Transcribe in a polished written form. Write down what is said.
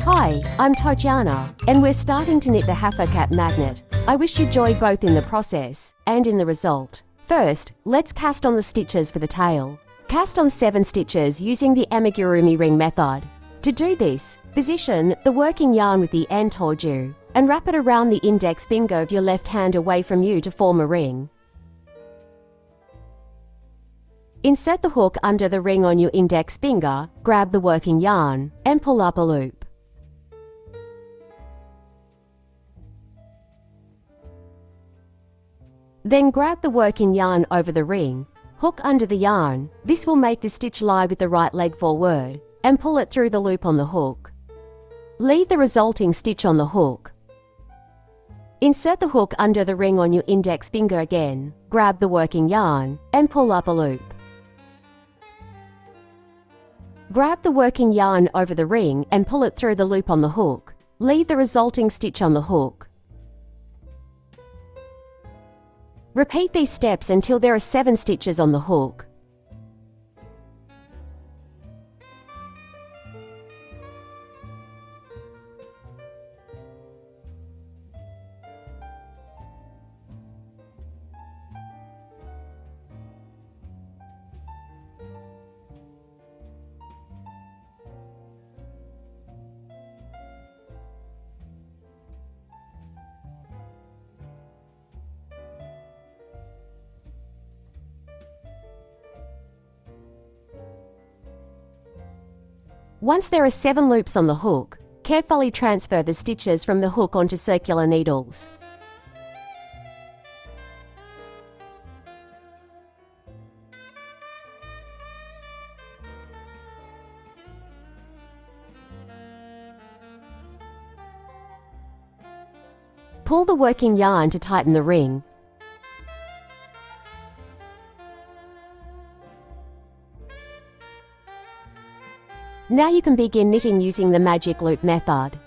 Hi, I'm Tatiana, and we're starting to knit the Haffa cap magnet. I wish you joy both in the process and in the result. First, let's cast on the stitches for the tail. Cast on 7 stitches using the amigurumi ring method. To do this, position the working yarn with the end toward you and wrap it around the index finger of your left hand away from you to form a ring. Insert the hook under the ring on your index finger, grab the working yarn, and pull up a loop. Then grab the working yarn over the ring, hook under the yarn. This will make the stitch lie with the right leg forward, and pull it through the loop on the hook. Leave the resulting stitch on the hook. Insert the hook under the ring on your index finger again, grab the working yarn, and pull up a loop. Grab the working yarn over the ring and pull it through the loop on the hook. Leave the resulting stitch on the hook. Repeat these steps until there are 7 stitches on the hook. Once there are 7 loops on the hook, carefully transfer the stitches from the hook onto circular needles. Pull the working yarn to tighten the ring. Now you can begin knitting using the magic loop method.